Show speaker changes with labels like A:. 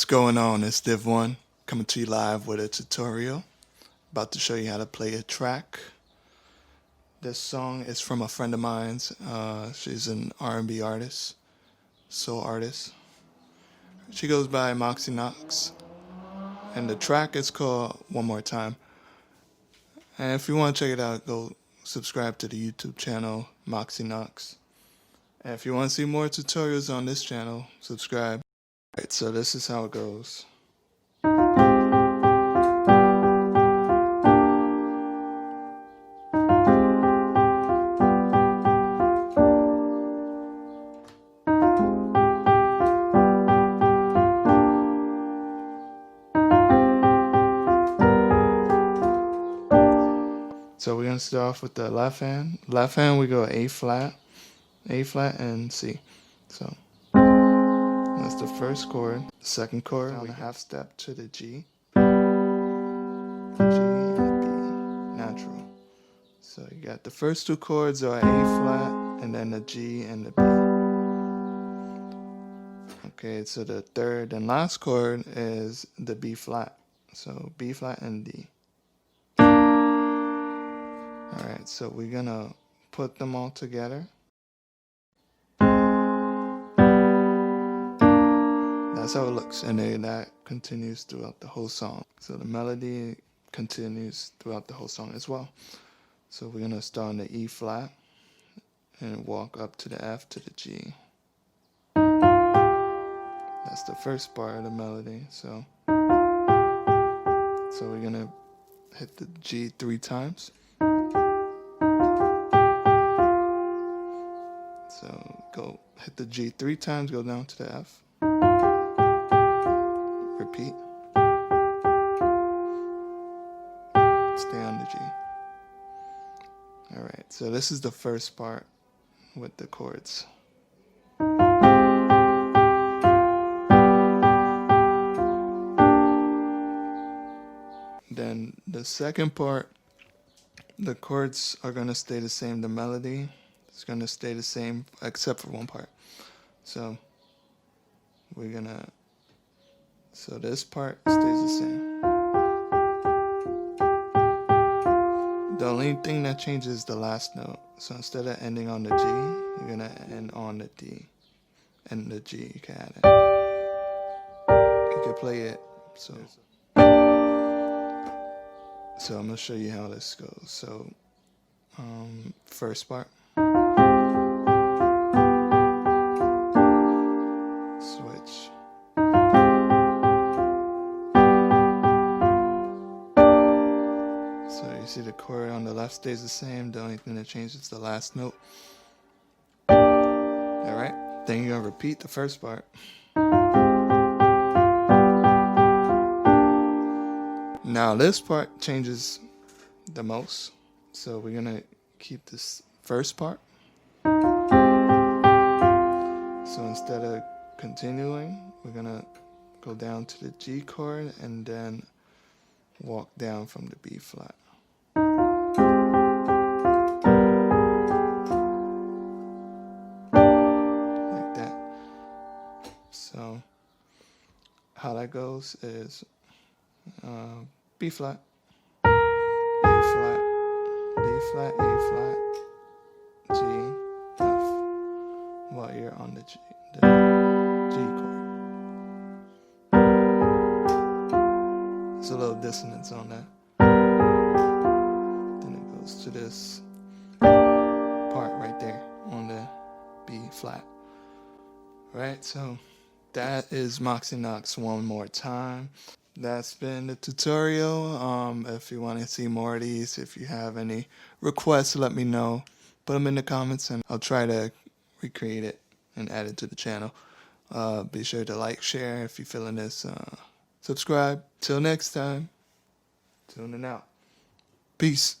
A: going on? It's Div1ne coming to you live with a tutorial. About to show you how to play a track. This song is from a friend of mine's. She's an R&B artist, soul artist. She goes by Moxie Knox. And the track is called One More Time. And if you want to check it out, go subscribe to the YouTube channel, Moxie Knox. And if you want to see more tutorials on this channel, subscribe. Alright, so this is how it goes. So we're going to start off with the left hand. Left hand we go A flat, and C. So that's the first chord. The second chord, down a half step to the G. G and B, natural. So you got the first two chords are A flat, and then the G and the B. Okay, so the third and last chord is the B flat. So B flat and D. Alright, so we're gonna put them all together. That's how it looks, and then that continues throughout the whole song. So the melody continues throughout the whole song as well. So we're gonna start on the E flat and walk up to the F to the G. That's the first part of the melody. So we're gonna hit the G 3 times. So go hit the G 3 times, go down to the F. Repeat. Stay on the G. Alright, so this is the first part with the chords. Then the second part, the chords are going to stay the same, the melody is going to stay the same except for one part. So we're going to, so this part stays the same. The only thing that changes is the last note. So instead of ending on the G, you're going to end on the D. And the G, you can add it. You can play it. So I'm going to show you how this goes. So first part. Switch. So you see the chord on the left stays the same. The only thing that changes is the last note. Alright, then you're going to repeat the first part. Now this part changes the most. So we're going to keep this first part. So instead of continuing, we're going to go down to the G chord and then walk down from the B flat. Like that. So how that goes is B flat, A flat, B flat, A flat, G, F, while you're on the G chord. There's a little dissonance on that. Then it goes to this part right there on the B flat. Right, so that is Moxie Knox One More Time. That's been the tutorial. If you want to see more of these, if you have any requests, let me know. Put them in the comments and I'll try to recreate it and add it to the channel. Be sure to like, share if you're feeling this. Subscribe. Till next time. Tuning out. Peace.